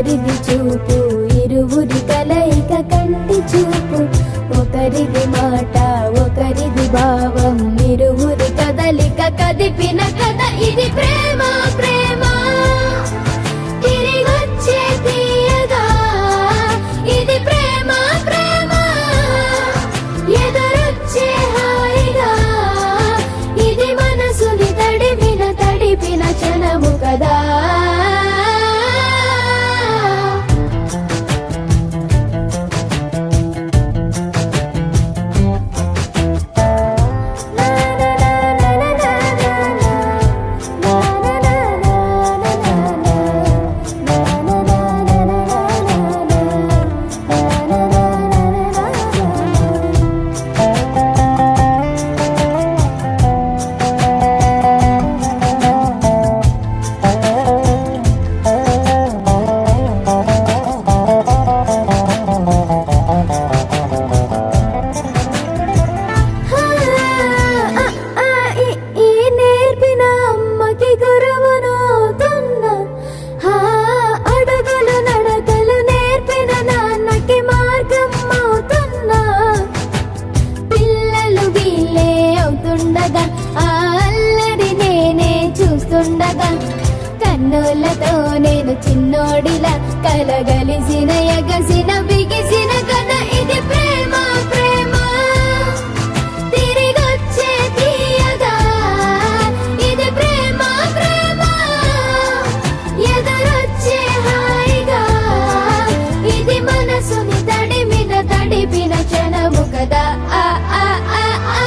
ఒకరిది చూపు ఇరువురి కలయిక కంటి చూపు, ఒకరిది మాట ఒకరిది భావం ఇరువురి కదలిక కదిపిన కథ ఇది ప్రేమ ప్రేమ తిరిగొచ్చే తీయగా, ఇది ప్రేమ ప్రేమ ఎదురొచ్చే హాయిగా, ఇది మనసుని తడిపిన క్షణము కదా. కన్నులతో నేను చిన్నోడిలా కలగలిసిన ఎగసిన బిగిసిన కథ ఇది ప్రేమ ప్రేమ తిరిగొచ్చే తీయగా, ఇది ప్రేమ ప్రేమ ఎదురొచ్చే హాయిగా, ఇది మనసుని తడిపిన క్షణము కదా. ఆ ఆ ఆ ఆ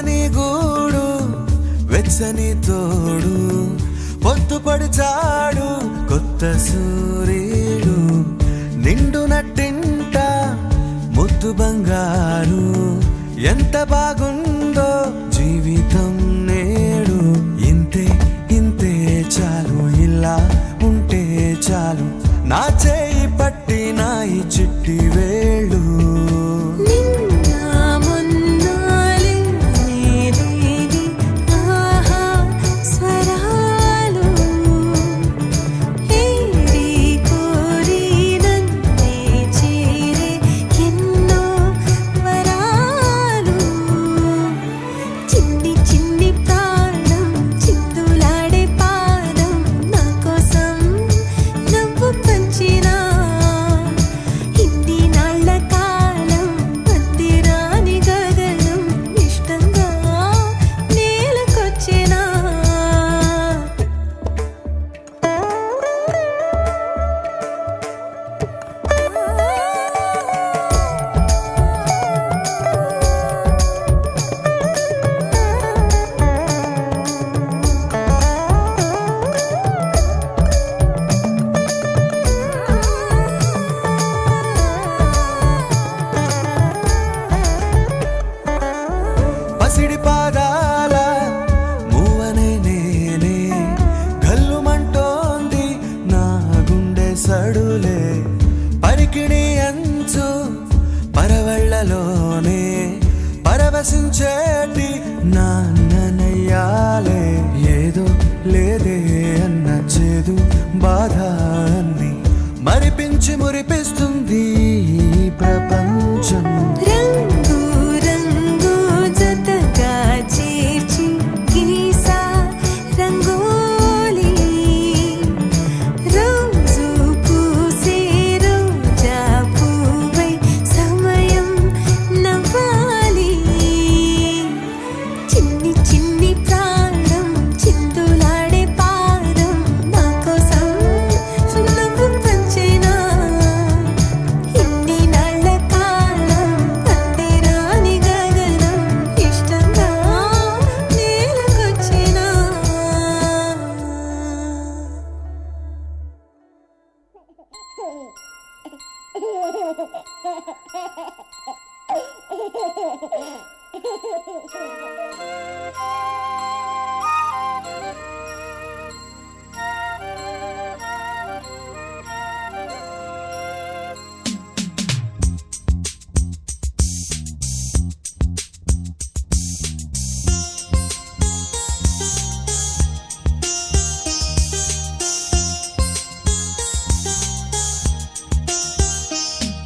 పచ్చని గూడు వెచ్చని తోడు పొత్తు పడిచాడు కొత్త సూర్యుడు నిండు నట్టింట ముద్దు బంగారు ఎంత బాగుందో జీవితం నేడు ఇంతే ఇంతే చాలు ఇలా ఉంటే చాలు నా చేయి పట్టి నా ఈ చిట్టి వేళ్ళు పసిడి పాదాల మూవనే నేనే గల్లుమంటోంది నా గుండె సడులే పరికిణి అంచు పరవళ్ళలోనే పరవశించేటి నాన్ననయ్యాలే ఏదో లేదే అన్న చేదు బాధ అన్ని మరిపించి మురిపిస్తుంది ఈ ప్రపంచం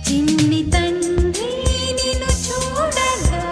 చిన్ని తండ్రి నిన్ను చూడగా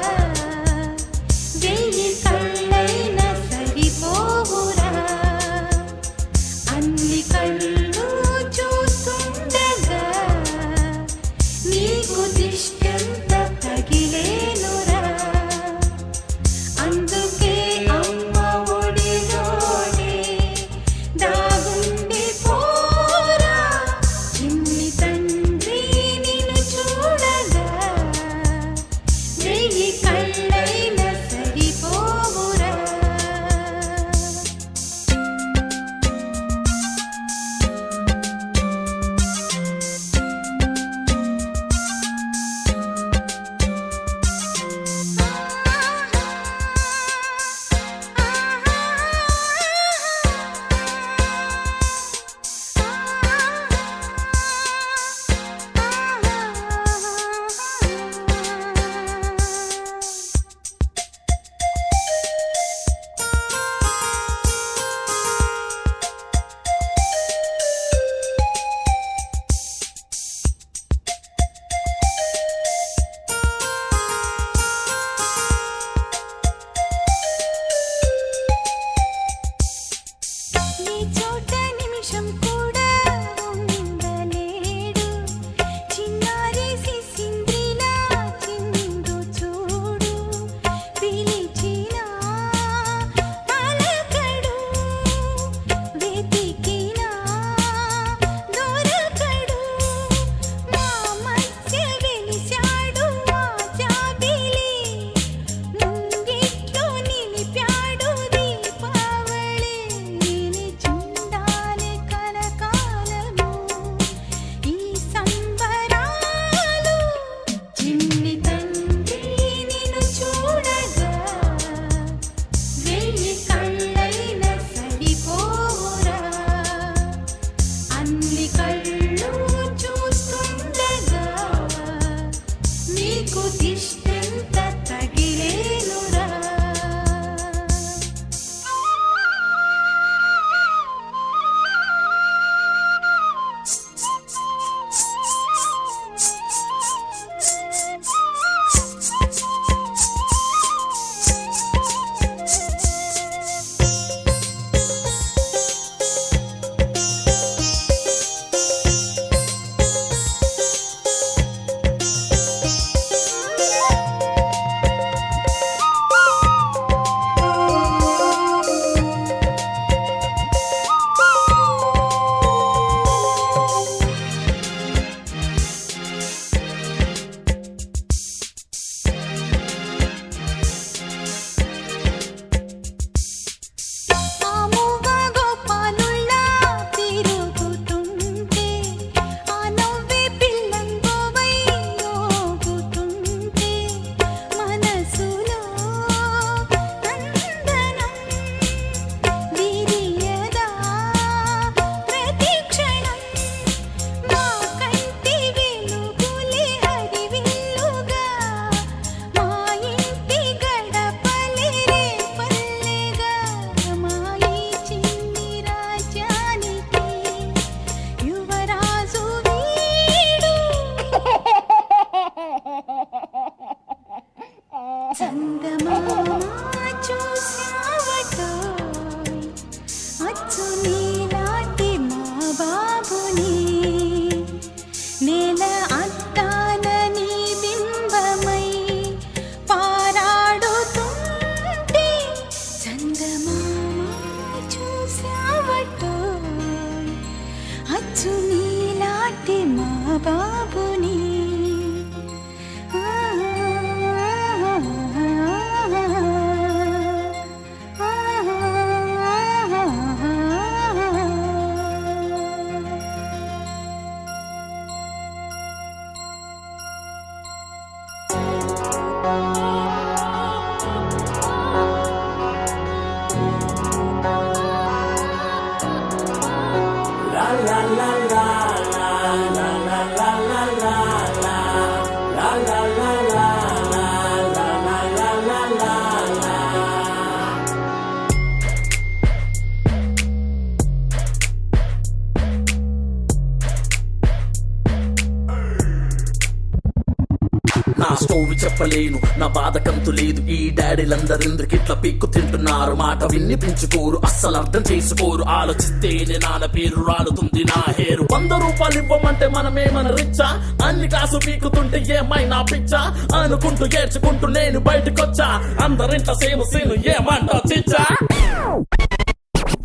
తోవి చెప్పలేను నా బాధ కంతు లేదు. ఈ డాడీలందరెందుకు ఇట్లా పీక్కు తింటున్నారు? మాట విన్ని పెంచుకోరు, అస్సలు అర్థం చేసుకోరు. ఆలోచిస్తేనే నాన్న పేరు రాలుతుంది నా హేరు. 100 రూపాయలు ఇవ్వమంటే మనమేమన రిచ్చా? అన్ని కాసు పీకుతుంటే ఏమైనా పిచ్చా? అనుకుంటూ ఏడ్చుకుంటూ నేను బయటకొచ్చా. అందరింట సేను సేను ఏమంటా చిచ్చా?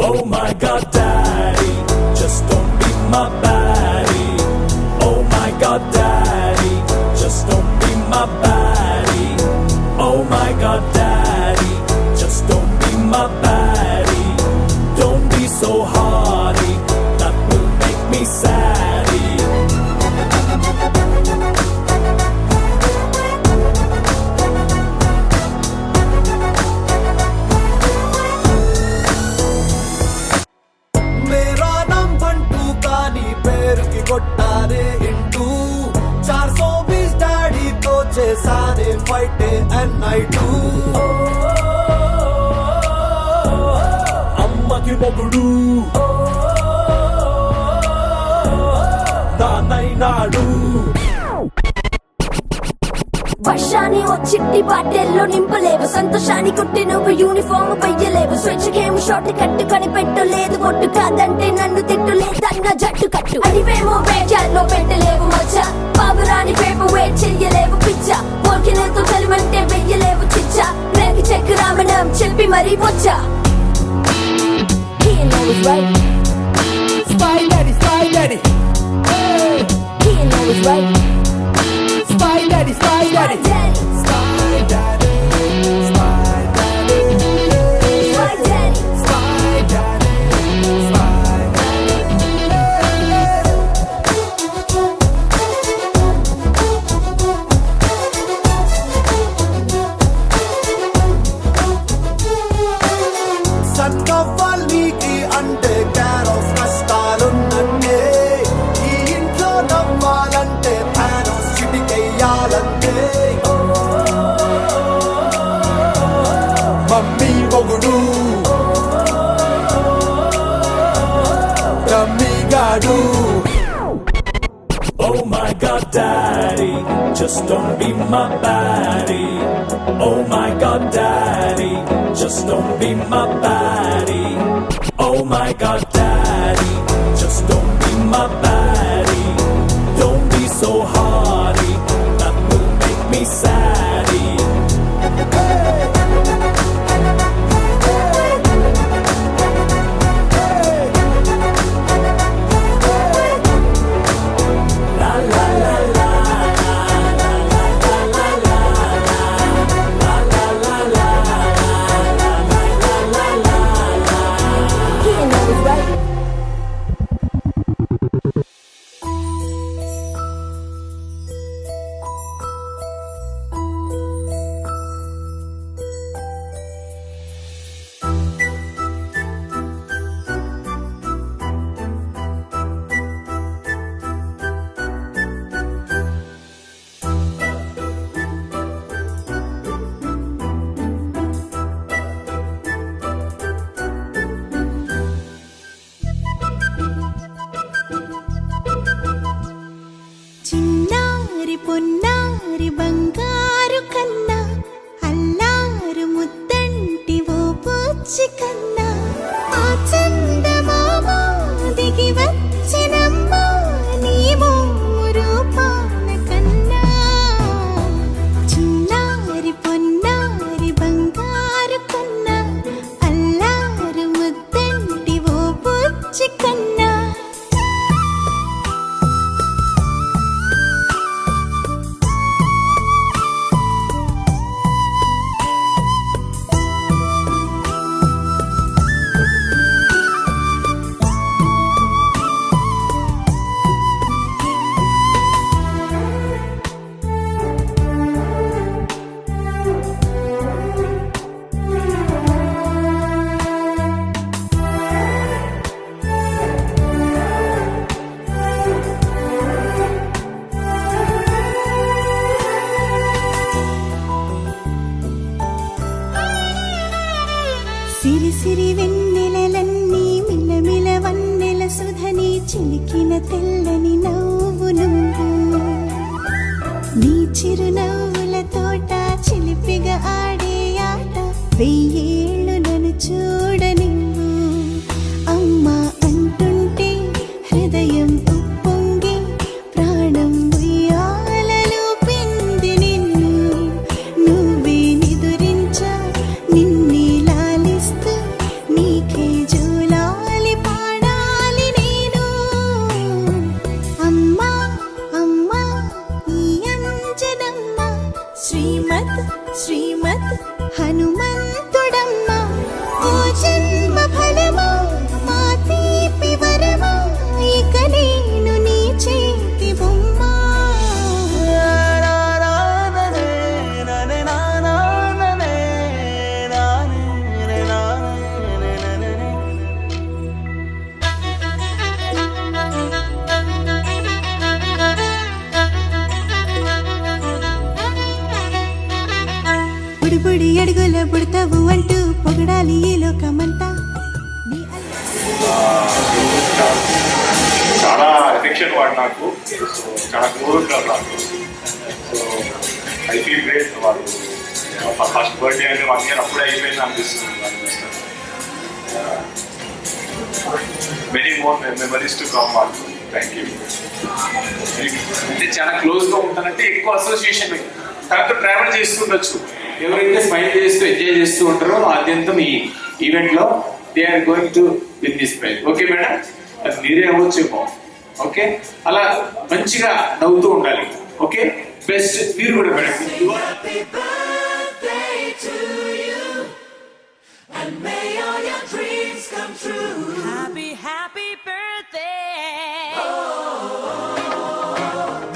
Oh my God, Daddy, just don't be my baddie. Oh my God, Daddy, just don't be my baddie. Oh my God, Daddy, just don't be my baddie. Don't be so hardy, that will make me saddy. मेरा नाम बंटू कानी पैर की కొట్టారే into 420 daddy తో చేసానే fight and night. అమ్మకి మొగుడు దానైనాడు. వర్షాన్ని ఓ చిట్టి బాటెల్లో నింపలేవు, సంతోషాన్ని కుట్టి నువ్వు యూనిఫామ్ వెయ్యలేవు. స్వేచ్ఛకేమో షార్ట్ కట్టు కనిపెట్టలేదు, ఒట్టు కాదంటే నన్ను తిట్టులేదన్న జట్టు కట్టు. అడివేమో వేజాల్లో పెట్టలేవు మచ్చ, పావురాని పేపు వేట్ చెయ్యలేవు పిచ్చ. పోల్కినతో చలిమంటే వెయ్యలేవు చిచ్చ, రేకి చెక్ రామణం చెప్పి మరీ వచ్చా. He knows right, Spy daddy, spy daddy, he knows right, spy daddy, spy daddy, daddy, spy daddy, spy daddy, my daddy. spy daddy, spy సన్నవ్వాల్మీకి అంటే కేర్ ఆఫ్ కష్టాలున్నంటే, ఈ ఇంట్లో నవ్వాలంటే థానోస్ చిటికెయ్యాలంటే. మమ్మీ మొగుడు రమ్మిగాడు. Oh my God, Daddy, just don't be my baddie. Oh my God, Daddy, just don't be my baddie. Oh my God, Daddy, just don't be my baddie. Don't be so hardy, that will make me saddy. La la la la He knows right. చిన్నారి పొన్నారి బంగారు కన్నా, అల్లారు ముద్దంటి ఓ పూచి కన్నా, ఆ చందమామ దిగి వచ్చినమ్మా నీ రూపాల కన్నా. చిన్నారి పొన్నారి బంగారు కన్నా, అల్లారు ముద్దంటి ఓ పూచి కన్నా. సిరి సిరి వెన్నెలలన్నీ మిలమిల వన్నెల సుధని చిలికిన తెల్లని నవ్వు నువ్వు. నీ చిరునవ్వుల తోట చిలిపిగా ఆడే ఆట వెయ్యేళ్ళు నన్ను చూడనివ్వు అమ్మా అంటుంటే హృదయం ఉప్పొంగి ప్రాణం ఉయ్యాలలో పిండి నిన్ను నువ్వే నిదురించా నిన్నే లాలిస్తూ నీకే జోలాలి పాడాలి నేను అమ్మా అమ్మా ఈ అంజనమ్మ శ్రీమత్ శ్రీమత్ హనుమంతుడమ్మ ఓ జన్మ ఫలమా మా తీపి వరమా ఇక నేను నీ చేతి బొమ్మ బుడిబుడి అడుగుల బుడతావు అంటూ పొగడాలి ఈ లోకమంతా నీ చాలా ఎఫెక్షన్ వాడు నాకు సో చాలా క్లోజ్ ఉంటారు నాకు సో ఐ ఫీల్ గ్రేట్ వాళ్ళు ఫస్ట్ బర్త్డే అంటే 1 year అప్పుడే అయిపోయింది అనిపిస్తుంది many more memories to come వాళ్ళు థ్యాంక్ యూ. అంటే చాలా క్లోజ్గా ఉంటానంటే ఎక్కువ అసోసియేషన్ తనతో ట్రావెల్ చేస్తుండొచ్చు. ఎవరైతే స్మైల్ చేస్తూ ఎంజాయ్ చేస్తూ ఉంటారో ఆద్యంతం ఈ ఈవెంట్లో they are going to win this prize. Okay madam, అది మీరే అవ్వచ్చేమో. ఓకే, అలా మంచిగా నవ్వుతూ ఉండాలి. ఓకే, బెస్ట్ మీరు కూడా madam. Happy birthday.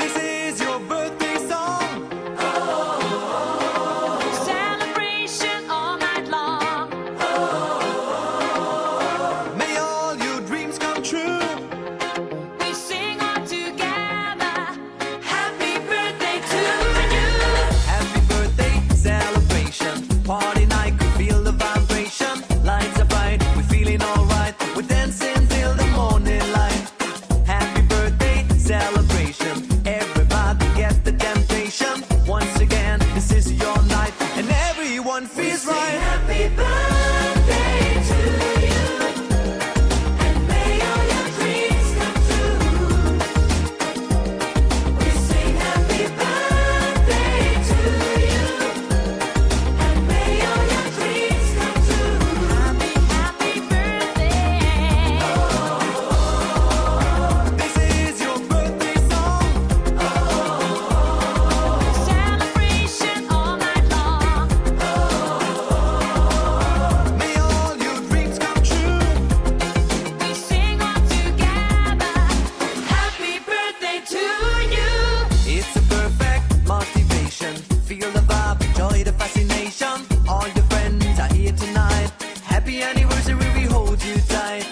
This is your birthday song. Celebration all night long. May all your dreams come true. We sing all together. Happy birthday to you. Happy birthday celebration. Party night, could feel the vibration. Lights are bright, we're feeling alright. We're dancing till the morning light. Happy birthday celebration. Everybody get the temptation. Once again, this is your night, and everyone feels right. Happy birthday to you. And may all your dreams come true. We sing happy birthday to you. And may all your dreams come true. Happy birthday. This is your birthday song. Celebration all night long. May all your dreams come true. We sing all together. Happy birthday to you. It's a perfect motivation. Feel the vibe, enjoy the fascination. All your friends are here tonight. Happy anniversary, we hold you tight.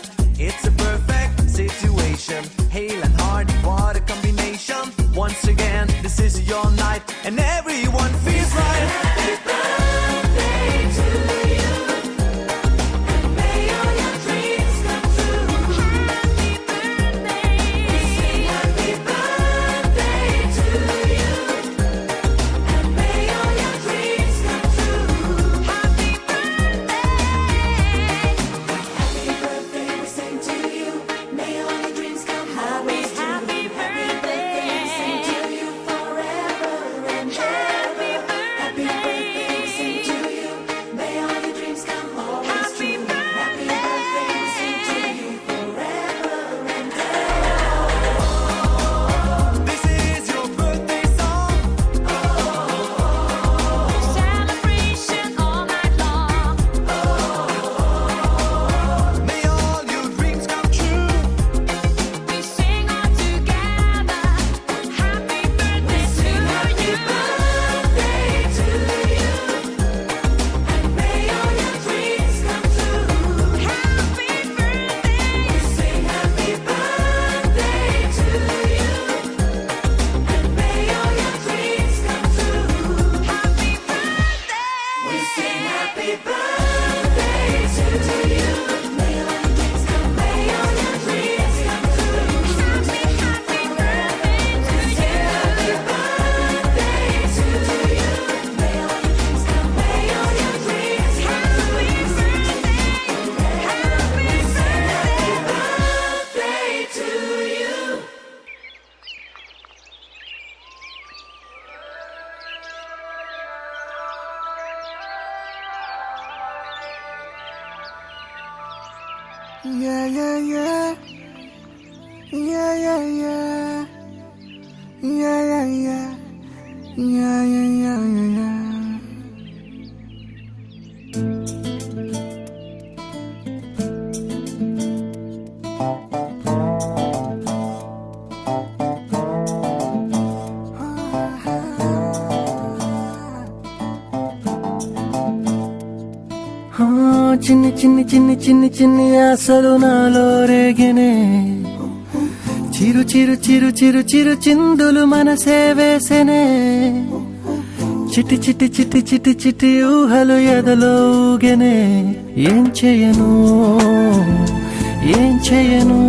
It's a perfect situation. Hale and hard, what a combination. Once again, this is your night, and everyone feels right. Happy birthday to you. And may all your dreams come true. Happy birthday. We sing happy birthday to you. And may all your dreams come true. Happy birthday. Happy birthday, we sing to you. May all your dreams come true. Happy birthday. We sing to you forever and ever. Happy birthday, we sing to you. May all your dreams come always true. Happy birthday, we sing to you forever and ever. This is your birthday song. Celebration all night long. May all your dreams come true. We sing all together. Happy birthday to you. Happy birthday to you. And may all your dreams come true. Happy birthday. We sing happy birthday to you. And may all your dreams come true. Happy birthday. We sing happy birthday to you. May all your dreams come. May all your dreams come true. Happy birthday to you. Happy birthday Yeah, yeah, yeah. Yeah, yeah, yeah. Yeah, yeah, yeah. Yeah, yeah, yeah, yeah, yeah. చిన్ని చిన్ని చిన్ని చిన్ని చిన్ని ఆశలు నాలో రేగినే చిరు చిరు చిరు చిరు చిరు చిందులు మనసే వేసెనే చిటి చిటి చిటి చిటి చిటి ఊహలు ఎదలో ఊగెనే ఏం చేయను ఏం చేయను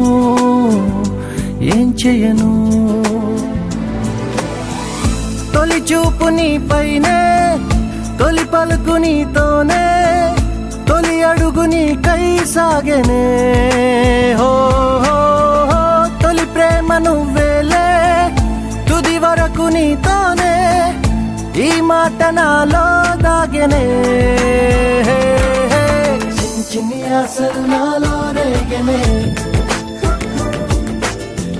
ఏం చేయను తొలి చూపు నీ పైనే తొలి పలుకు నీతోనే తొలి అడుగు నీకై సాగెనే హో హో హో తొలి ప్రేమ నువ్వేలే తుది వరకు నీతోనే ఈ మాట నాలో దాగెనే చిన్ని చిన్ని ఆశలు నాలో రేగెనే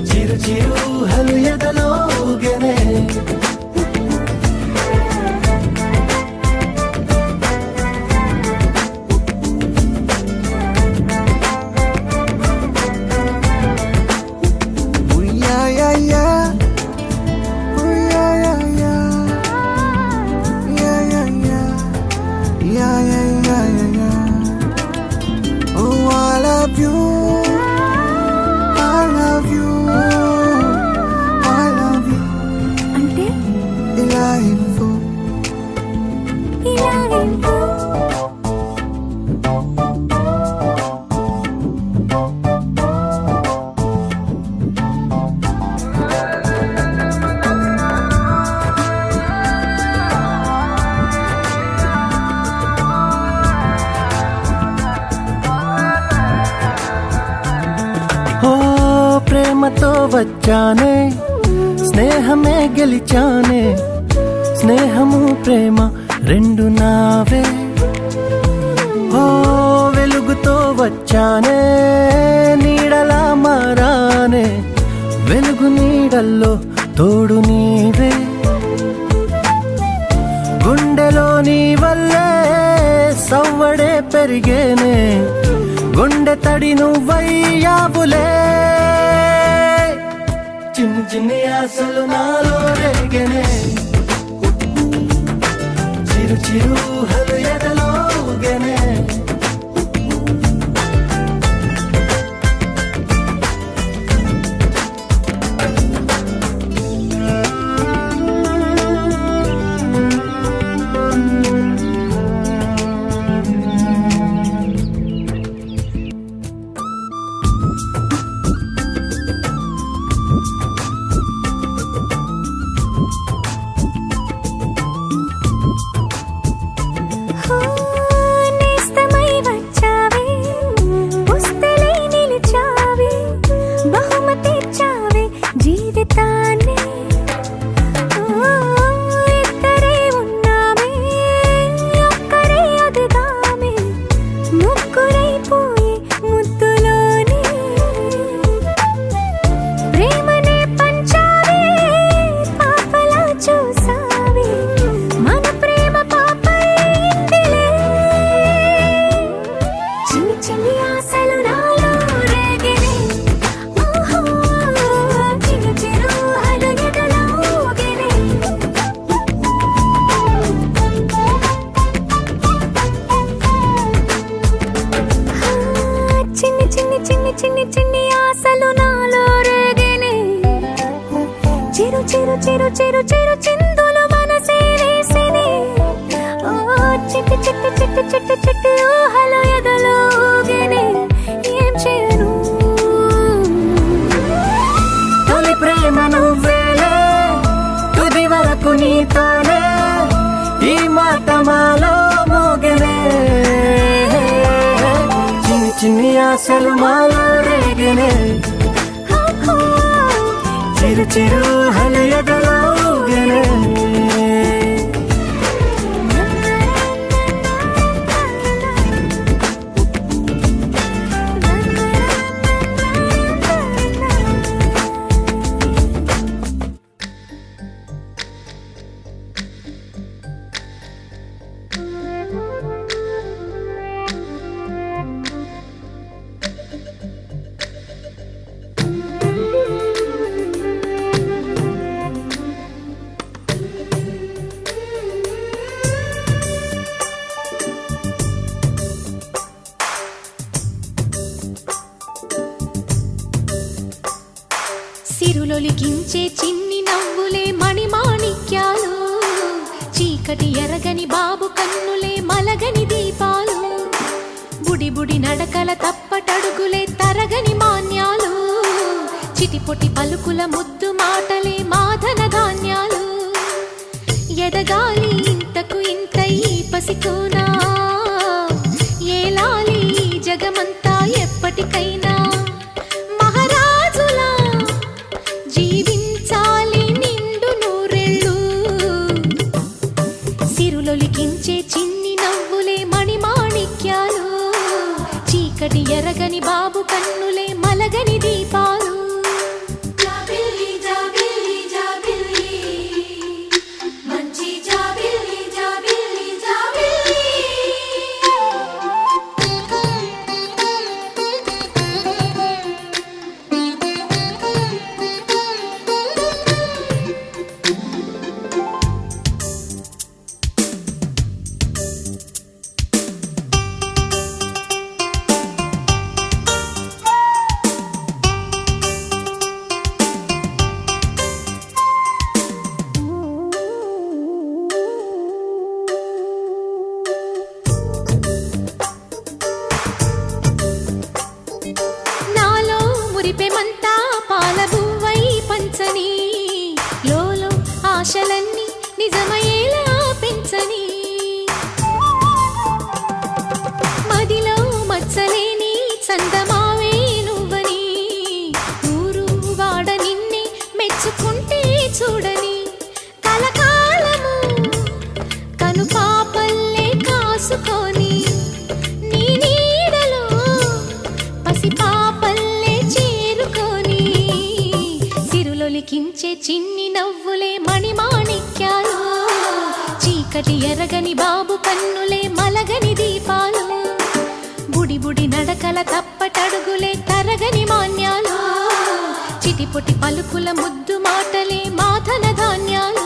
చిరు చిరు ఊహలు ఎదలో ఊగెనే అంటే ఇలా ఇవ్వు. ఓ ప్రేమతో వచ్చానే స్నేహమే గెలిచానే స్నేహము ప్రేమ రెండు నావే ఓ వెలుగుతో వచ్చానే నీడలా మారానే వెలుగు నీడల్లో తోడు నీవే గుండెలో నీ వల్లే సవ్వడే పెరిగేనే గుండె తడి నువ్వయ్యావులే చిన్ని చిన్ని ఆశలు నాలో రేగెనే చిరు చిరు ఊహలు ఎదలో ఊగెనే నేస్తమై వచ్చావే పుస్తలై నిలిచావే బహుమతి ఇచ్చావే జీవితాన్ని ఇద్దరే ఉన్నామే ఒక్కరే అదుగామే ముగ్గురైపోయి ముద్దులోనే ప్రేమనే పంచావే పాపలా చూసావే మన ప్రేమ పాపైందిలే చిన్ని చిన్ని ఆశలు నాలో రేగినే ఓహో చిరు చిరు ఊహలు ఎదలో ఊగెనే చిన్ని చిన్ని చిన్ని చిన్ని చిన్ని ఆశలు నాలో రేగినే చిరు చిరు చిరు చిరు చిరు చిందులు మనసే వేసినే ఓ చిట్టి చిట్టి చిట్టి చిట్టి చిట్టి ఊహలు ఎదలో ఊగెనే ఏం చేయను తొలి ప్రేమ నువ్వేలే తుది వరకు నీతోనే ఈ మాట మాలో మోగెనే చిన్ని చిన్ని ఆశలు మాలో రేగెనే చిరు చిరు ఊహలు ఎదలో ఊగెనే నా సిరులొలికించే చిన్ని నవ్వులే మణిమాణిక్యాలు, చీకటి ఎరగని బాబు కన్నులే మలగని దీపాలు, బుడి బుడి నడకల తప్పటడుగులే తరగని మాన్యాలు, చిటిపొటి పలుకుల ముద్దు మాటలే మాధన ధాన్యాలు, ఎదగాలి ఇంతకు ఇంత ఈ పసికోనా, ఏలాలి ఈ జగమంతా ఎప్పటికైనా, మహారాజులా జీవించాలి నిండు నూరెళ్ళు, సిరులొలికించే చిన్ని నవ్వులే మణిమాణిక్యాలు, చీకటి ఎరగని బాబు కన్నులే మలగని దీపాలు. జాబిల్లి జాబిల్లి జాబిల్లి మంచి జాబిల్లి జాబిల్లి జాబిల్లి నాలో మురిపెమంతా పాలబువ్వై పంచని, లోలో ఆశలన్నీ నిజమయ్యేలా పెంచని, మదిలో మచ్చలేని చందమావే నువ్వని, ఊరు వాడ నిన్నే మెచ్చుకుంటే చూడని, కలకాలము కను పాపల్లే కాసుకొని, నీ నీడలో పసిపాపల్లే చేరుకొని, సిరులొలికించే చిన్ని నవ్వులే మణిమాణిక్యాలు, చీకటి ఎరగని బాబు కన్నులే మలగని దీపాలు, బుడి బుడి నడకల తప్పటడుగులే తరగని మాన్యాలు, చిటిపొటి పలుకుల ముద్దు మాటలే మాధన ధాన్యాలు.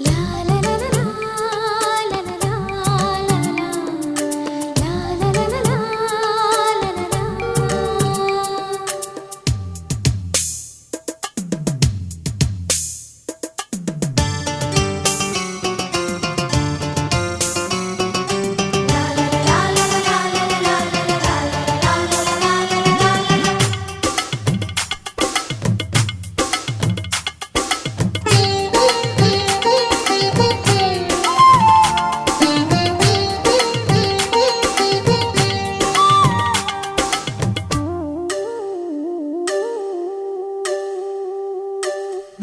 లా లా లా లా లా లా లా లా లా లా లా లా లా లా.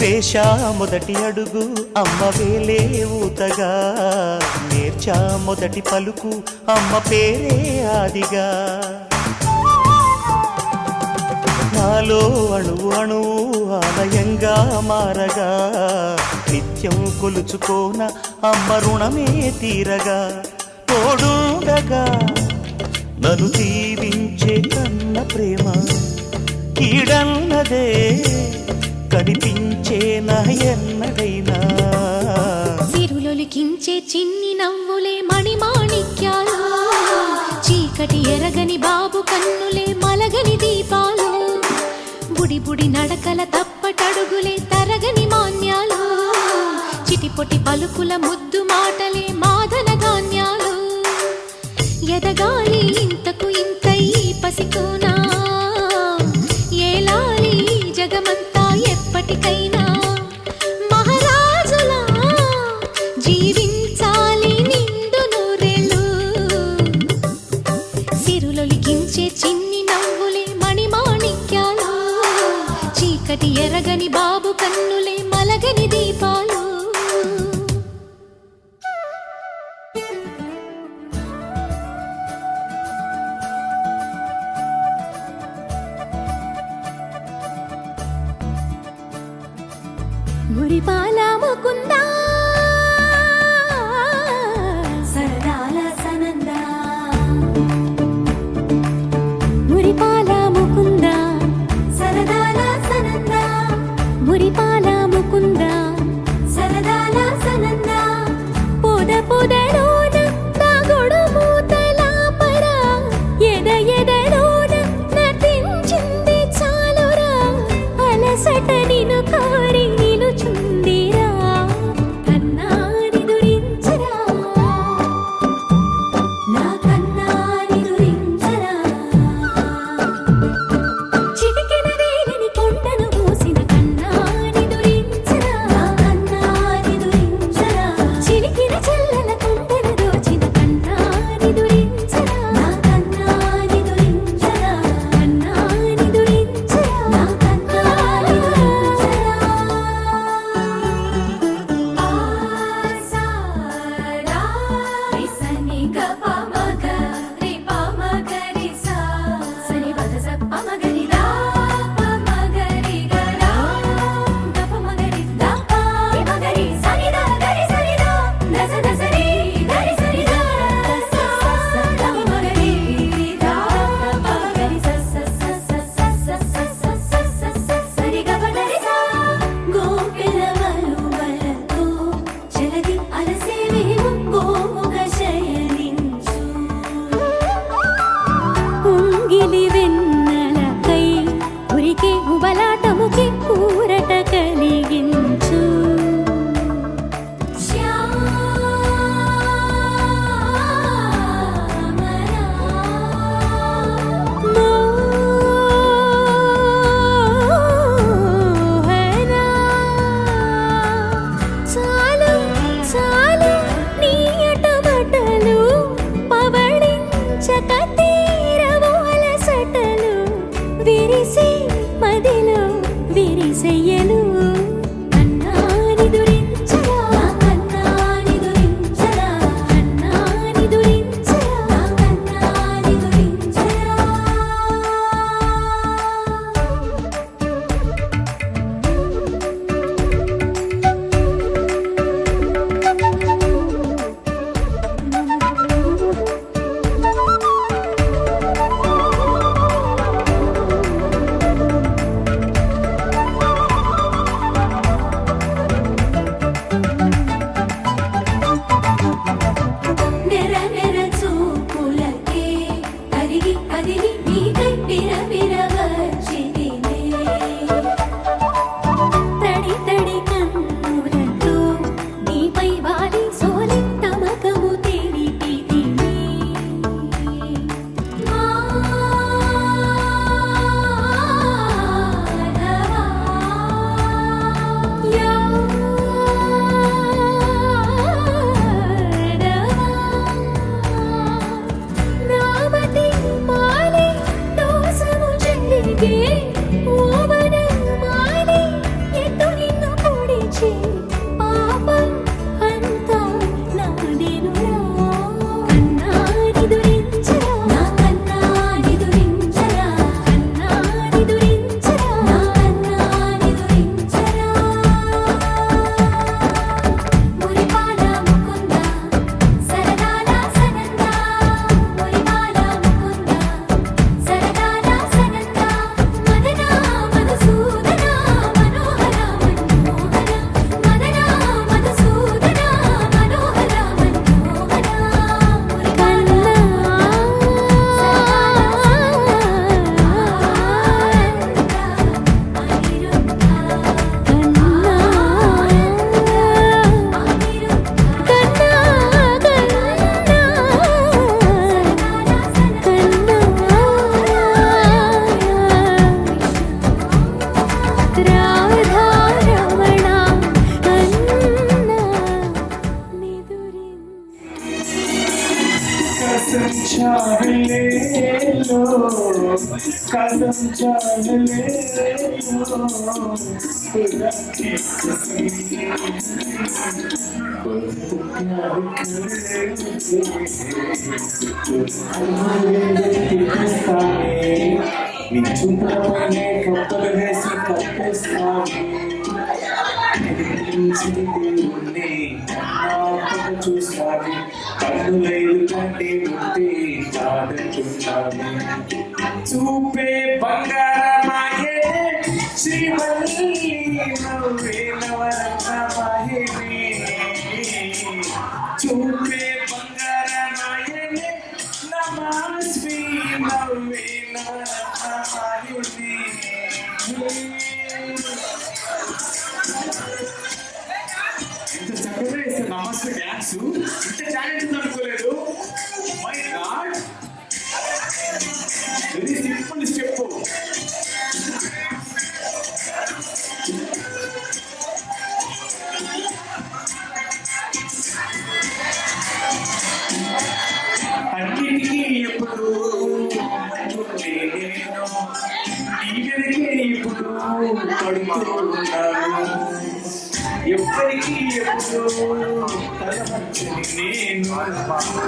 వేశా మొదటి అడుగు అమ్మ వేలే ఊతగా, నేర్చా మొదటి పలుకు అమ్మ పేరే ఆదిగా, నాలో అణువు అణువు ఆలయంగా మారగా, నిత్యం కొలుచుకోన అమ్మ రుణమే తీరగా, తోడుండగా నన్ను దీవించే కన్న ప్రేమ కీడన్నదే కనిపించే నా ఎన్నడైనా, సిరులొలికించే చిన్ని నవ్వులే మణిమాణిక్యాలు, చీకటి ఎరగని బాబు కన్నులే మలగని దీపాలు, బుడి బుడి నడకల తప్పటడుగులే తరగని మాన్యాలు, చిటిపొటి పలుకుల ముద్దు మాటలే మాధన ధాన్యాలు, ఎదగాలి ఇంతకు ఇంత ఈ పసికోనా, ఏలాలి ఈ జగమంతా ఎప్పటికైనా, మహారాజులా జీవించాలి నిండు నూరేళ్ళు, సిరులొలికించే చిన్ని నవ్వులే మణిమాణిక్యాలు, చీకటి ఎరగని బాబు కన్నులే మలగని దీపాలు. మురిపాల ముకుందా సరదాల సనందా మురిపాల ముకుందా సరదాల సనందా మురిపాల ముకుందా సరదాల సనందా పోద అలసట నిను కోరి నిలుచుందిరా కన్నాని దురించరా నా కన్నాని దురించరా చిటికెన వేలిని కొండను మూసిన కన్నాని దురించరా నా కన్నాని దురించరా చిలికిన చెల్లెల కొండను దోచిన కన్నాని దురించరా నా కన్నాని దురించరా కన్నాని దురించరా నా కన్నాని దురించరా ఆసారా రిసని గపమగ రిపమగరి సా సని పదస పమగరి దా పమగరి గరా గపమగరి దా పమగరి సని దా గరి సని దా దస దసరి గరి సని దా దస పమగరి దా పమగరి స స స స స స స స సరి గపగరి సా గోపిల వలువలతో జలది అలసేవేమో గోముగ శయనించు ఉంగిలి వెన్నెలకై ఉరికే ఉబలాటముకి ఊరట కలిగించు మోహనా చాలు చాలు నీ అటమటలు పవళించక తీరవు అలసటలు విరిసే మదిలో విరిసెయ్యలు కన్నాని దురించరా కన్నాని దురించరా కన్నాని దురించరా కన్నాని దురించరా నెర నెర చూపులకే కరిగి కదిలి నీకై పిరపిర వచ్చితినే తడి తడి కన్నులతో నీపై వాలి సోలి తమకము తెలిపితినే నామతి మాలి దోసము చెల్లిగే ఓవన మాలి ఎటు నిన్ను పొడిచి పాపం అంతా నాదేనురా కన్నాని దురించరా నా కన్నాని దురించరా కన్నాని దురించరా నా కన్నాని దురించరా మురిపాల ముకుంద సరదాల సనంద మురిపాల ముకుంద సరదాల సనంద మదన మధుసూదన మనోహర మనోహర మదన మధుసూదన మనోహర మనోహర మురిపాల రాధారమణ కన్నా నిదురిన్ कसम चाहले लो कदम चाहले लो खुदा की कसम प्यार करे मिठुने कपल వేసి కప్పేస్తాను చూసావి కన్నులైదు కంటే ఉంటే కాదంటున్నావి చూపే బంగారమాయే శ్రీమల్లి నవ్వే నవరత్నమాయే చూపే బంగారమాయే నమాస్మి నవ్వే నవరత్నమాయే పడుతూ ఉన్నాను. ఎప్పటికీ ఎప్పుడు తలవంచని నేను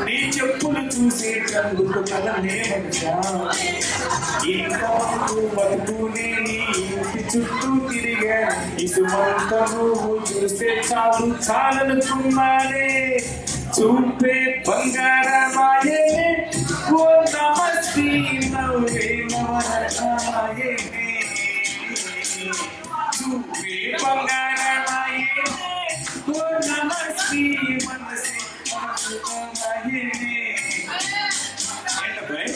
నీ చెప్పులు చూసేటందుకు తలనే వచ్చా. ఇంతవరకు బతుకునే నీ ఇంటి చుట్టూ తిరిగా, ఇసుమంత నువ్వు చూస్తే చాలు చాలనుకున్నానే. చూపే బంగారమాయే ఓ నమస్తే నవ్వే నవరత్నమాయే. చూపే బంగారమాయే ఓ నమస్తే మనసే అమృతమాయే. ఏంటబ్బాయి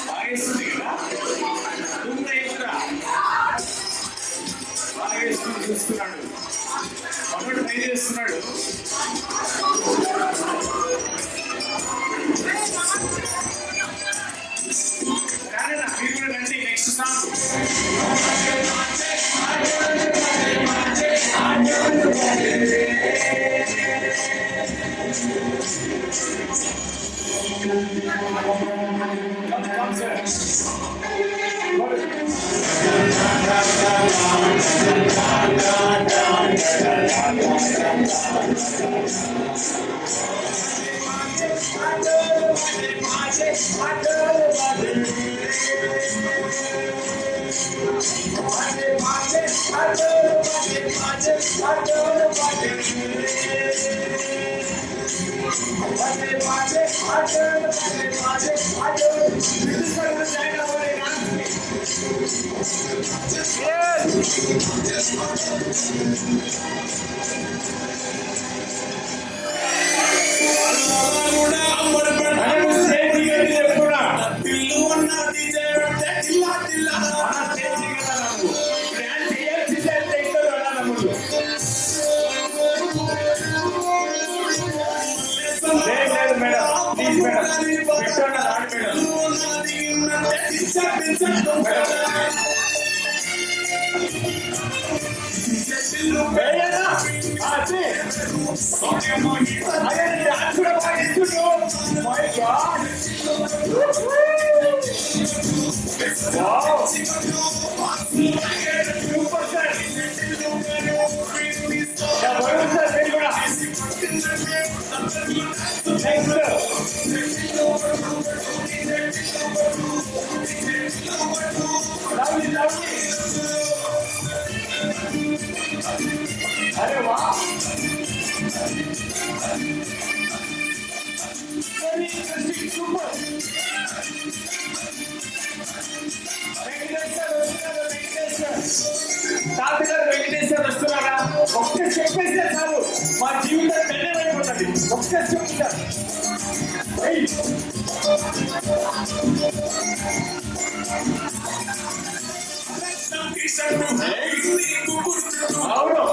బాగేస్తుంది కదా, దుమ్ము ఎక్కురా బాగేసుకుని చూస్తున్నాడు, ఒకటి ట్రై చేస్తున్నాడు. రానా మీరు కూడా రండి, నెక్స్ట్ సాంగ్. Come, sir. अरे वाह, very interesting, super. తాతగారు వెంకటేశ్వర వస్తున్నారా? ఒక్క చెప్పేస్తే చాలు మా జీవితం ధన్యమైపోతుంది. ఒక్క చెప్తారు అవును.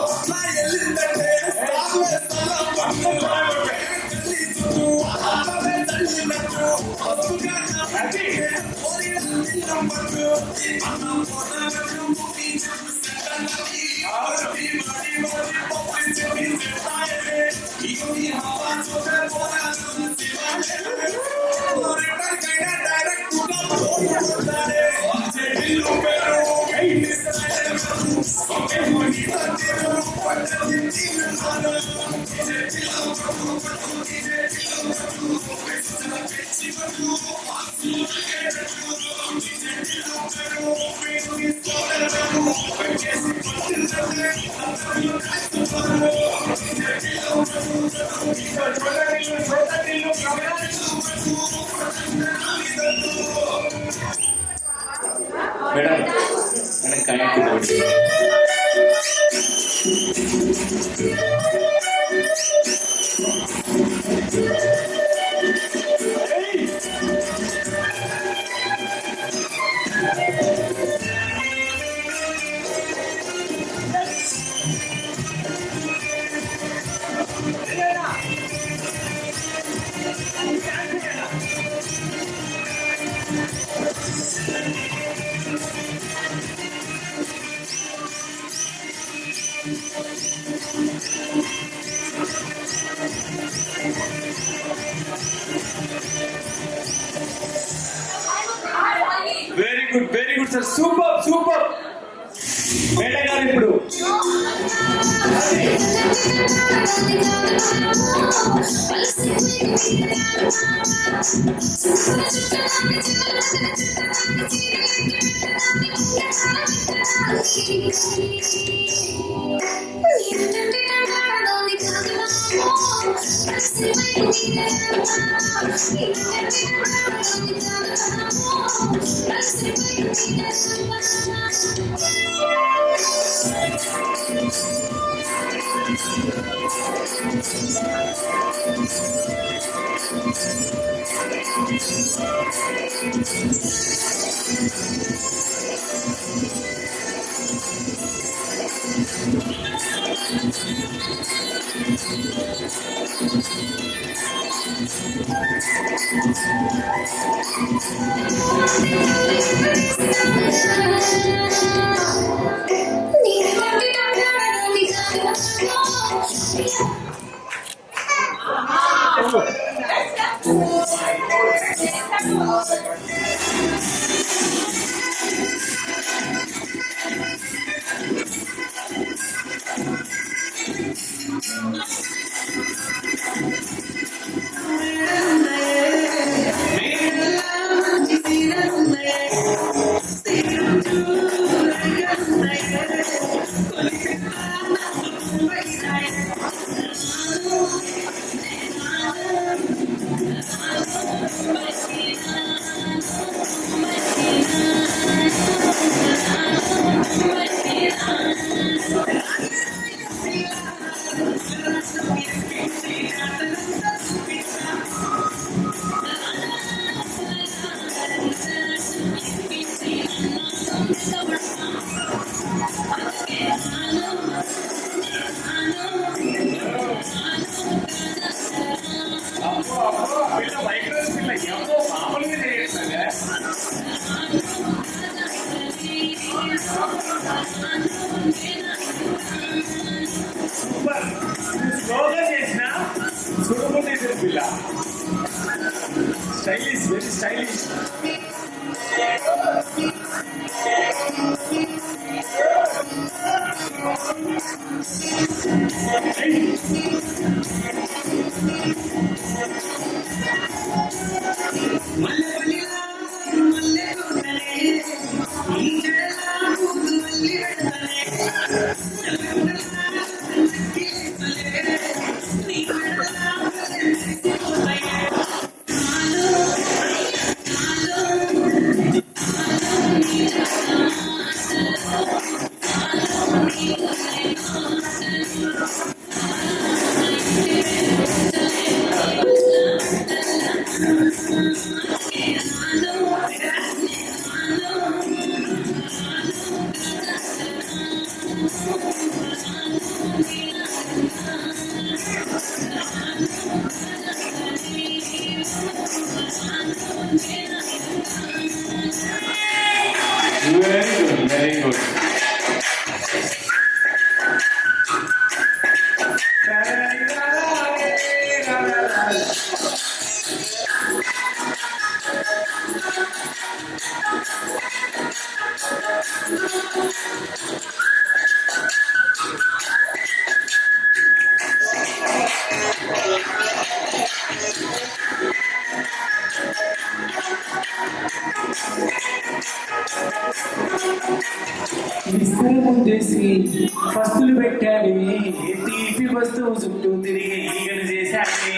Madam madam connect Very good, sir. Super. వేటగాడు ఇప్పుడు స్లోగా చేసిన సుడుముండి పిల్ల stylish very stylish very good విస్తరము చేసి ఫస్తులు పెట్టాలి తీపి వస్తువు చుట్టూ తిరిగి ఈగలు చేశాలి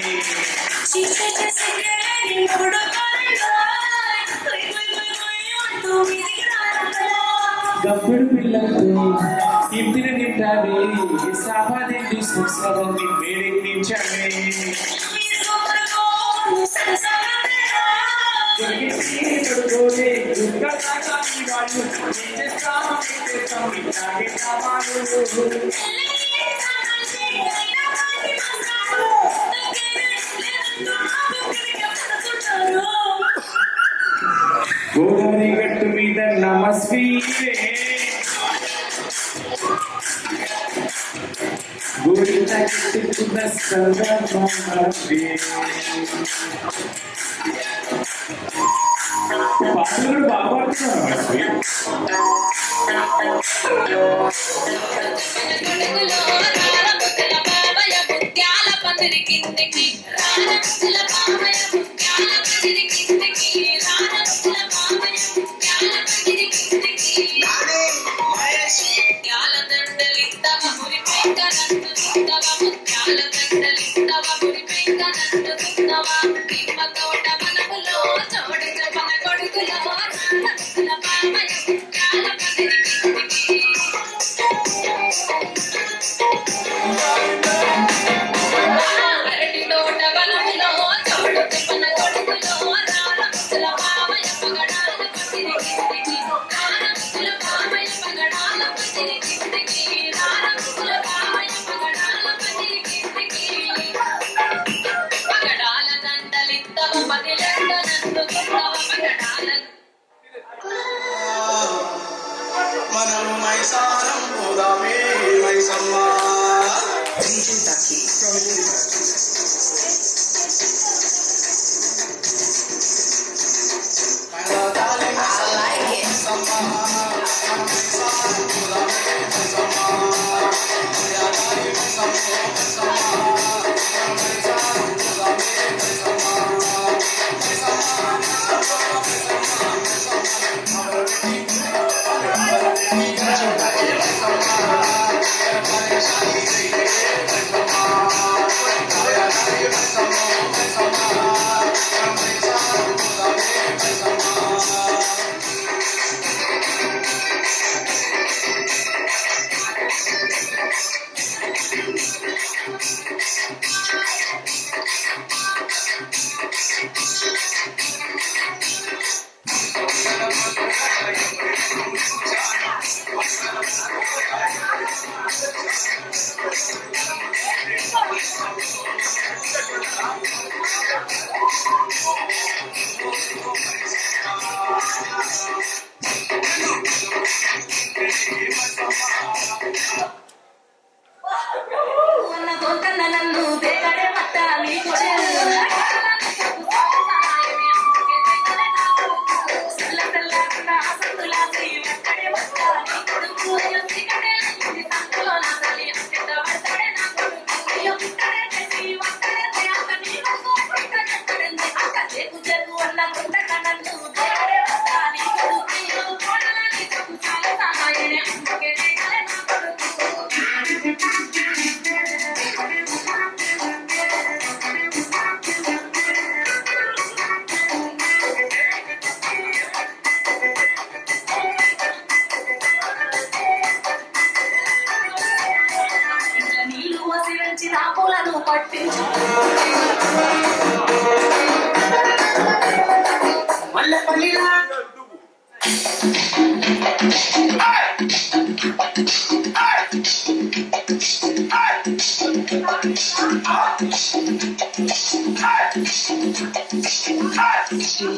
గబ్బుడు పిల్లలతో ఇంటిని నిండాలి సాపాదించి సంసారాన్ని వేడెక్కించాలి గోదావరి గట్టు మీద నమస్వీరే గోరింట గిట్టుకున్న సర్వే పాటలు కూడా బాగా పాడుతున్నారు మనం మైసారం పోదామే Maisamma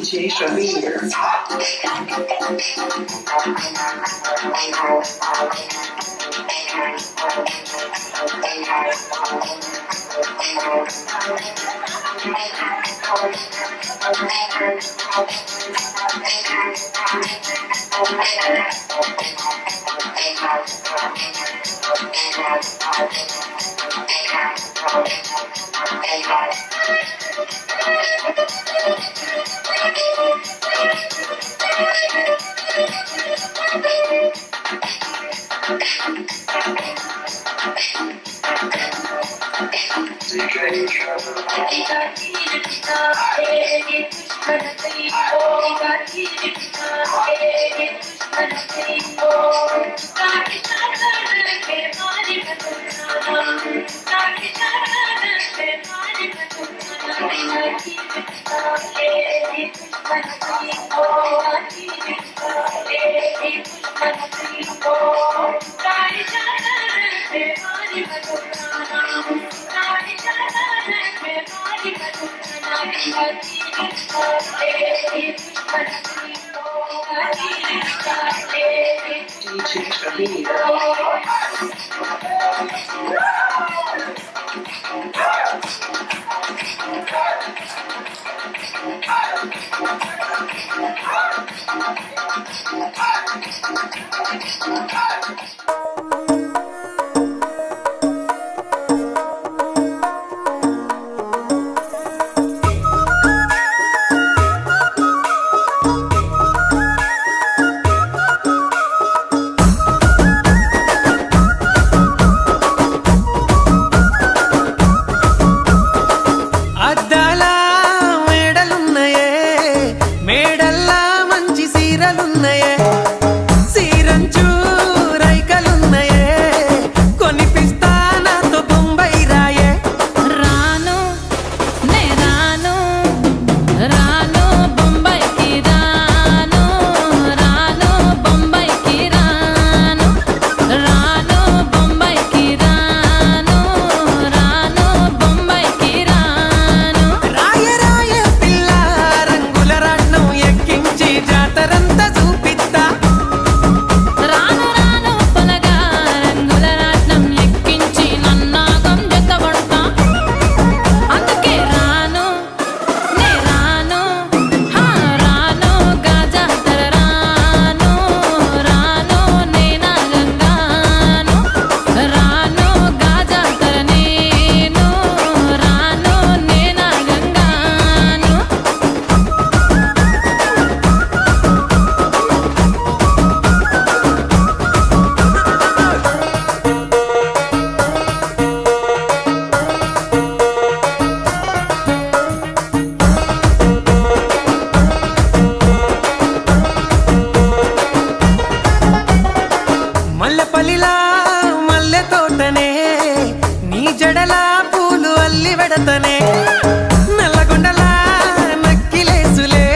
DJ Shamir. DJ Shamir. మల్లె తోటనే నీ జడలా పూలు అల్లి వెడతనే నల్లగొండలా నక్కిలేసులే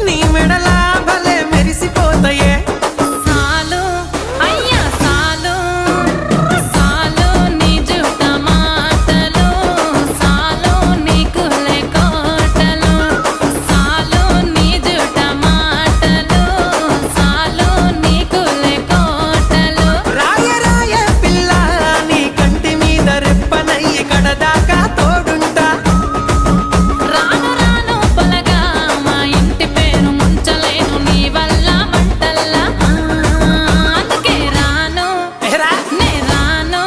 నీ మెడలా భలే మెరిసిపోతాయే సాలు అయ్యా సాలు సాలు నీ జుట్ట మాటలు సాలు నీకు లేకోటలు సాలు నీ జుట్ట మాటలు సాలు నీకు లేకోటలు రాయ రాయ పిల్ల నీ కంటి మీద రెప్పనయ్యి కడదాకా తోడుంటా రాను రాను పొలగా మా ఇంటి పేరు ముంచలేను నీ వల్ల మంటల్లా అందుకే రాను ఏరా నే రాను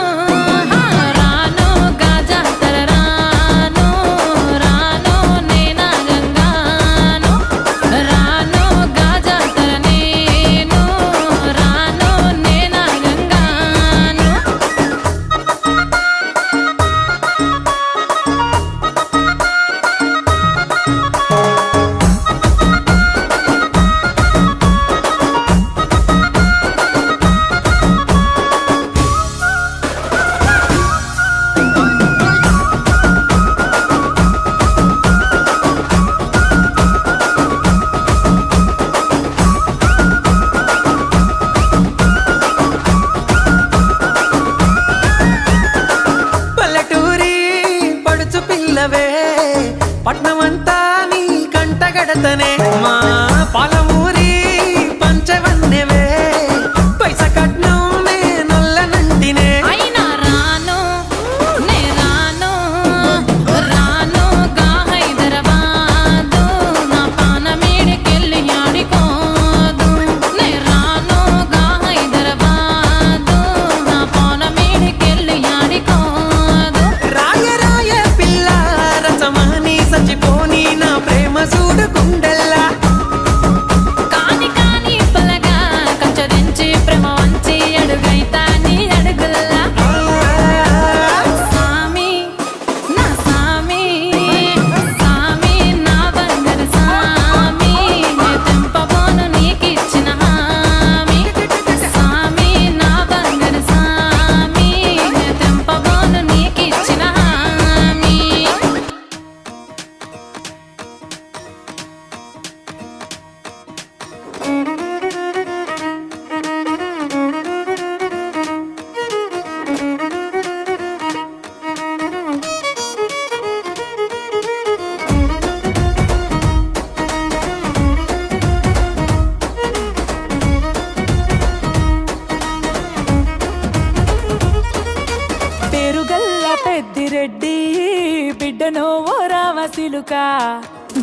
రాను గాజాతర రాను రాను నేనా గంగాను రాను గాజాతర నేను రాను నేనా గంగాను పల్లెటూరి పడుచు పిల్లవే పట్నమంతా నీ కంటగడతనే మా పాలమూరి పంచవన్నెవే పైస కట్నం నే నొల్లనంటినే అయినా రాను నే రాను రాను గా హైదరాబాదు నా పానమేడికెళ్ళి ఆడికోదు నే రాను గా హైదరాబాదు నా పానమేడికెళ్ళి ఆడికోదు రాయ రాయ పిల్ల రసమాని సచిపోని నా ప్రేమ చూడుకుండల్లా కాని కాని పలగా కంచరించి ప్రేమ వంచి అడుగైతా నీ అడుగుల్లా సామి నా సామి సామి నా బంగారు సామి నే తెంపబోను నీకిచ్చిన హామీ సామి నా బంగారు సామి నే తెంపబోను నీకిచ్చిన హామీ పేరుగల్ల పెద్దిరెడ్డి బిడ్డనో ఓ రామశిలుక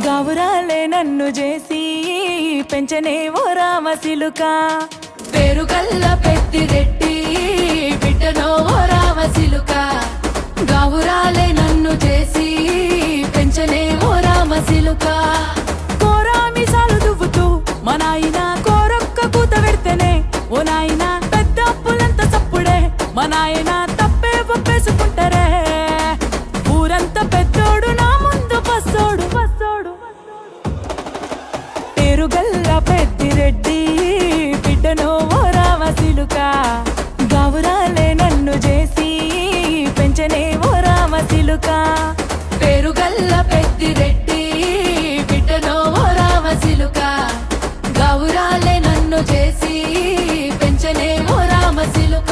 గౌరాలే నన్ను చేసి పెంచనే ఓ రామశిలుక పేరుగల్ల పెద్దిరెడ్డి బిడ్డనో ఓ రామశిలుక గౌరాలే నన్ను చేసి పెంచనే ఓ రామశిలుక కోరామిసాలు దువ్వుతూ మా నాయన కోరొక్క కూత పెడితేనే ఓ నాయన పెద్ద అప్పులంత చప్పుడే మా నాయన తప్పే ఒప్పేసుకుంటారే ఊరంతా పెద్దోడు నా ముందు బస్సోడు బస్సోడు పేరుగల్ల పెద్దిరెడ్డి బిడ్డనో ఓ రామశిలుక గౌరాలే నన్ను చేసి పెంచనే ఓ రామశిలుక పేరుగల్ల పెద్దిరెడ్డి బిడ్డనో ఓ రామశిలుక గౌరాలే నన్ను చేసి పెంచనే ఓ రామశిలుక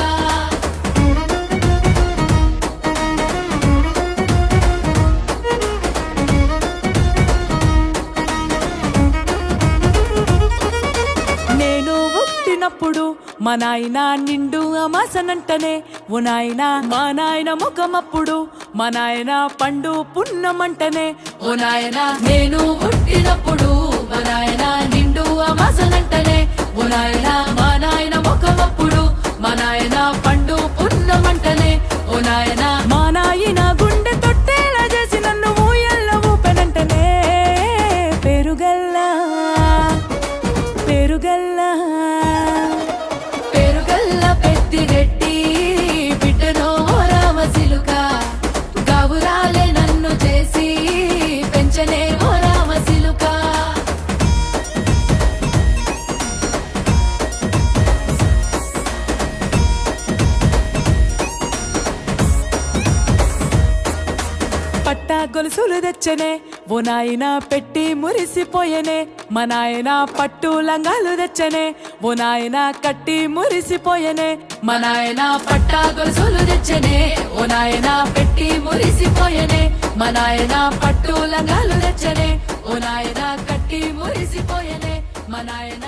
నేను పుట్టినప్పుడు మా నాయన నిండు అమాసనంటనే ఓ నాయన మా నాయన ముఖమప్పుడు మా నాయన పండు పున్నమంటనే ఓ నాయన నేను పుట్టినప్పుడు మా నాయన నిండు అమాసనంటనే ఓ నాయన మా నాయన ముఖమప్పుడు మా నాయన పండు పున్నమంటనే ఓ నాయన మా నాయన గుండె తొట్టేలా చేసి నన్ను ఊయల్ల ఊపెనంటనే పెరుగల్లా పెరుగల్లా పెరుగల్ల పెద్దిరెడ్డి బిడ్డనో ఓ రామశిలుక గౌరాలే నన్ను చేసి పెంచనే ఓ రామశిలుక గొలుసులు తెచ్చనే ఓ నాయన పెట్టి మురిసిపోయనే మా నాయన పట్టు లంగాలు తెచ్చనే ఓ నాయన కట్టి మురిసిపోయనే మా నాయన పట్టా గొలుసులు తెచ్చనే ఓ నాయన పెట్టి మురిసిపోయనే మా నాయన పట్టు లంగాలు తెచ్చనే ఓ నాయన కట్టి మురిసిపోయనే మా నాయన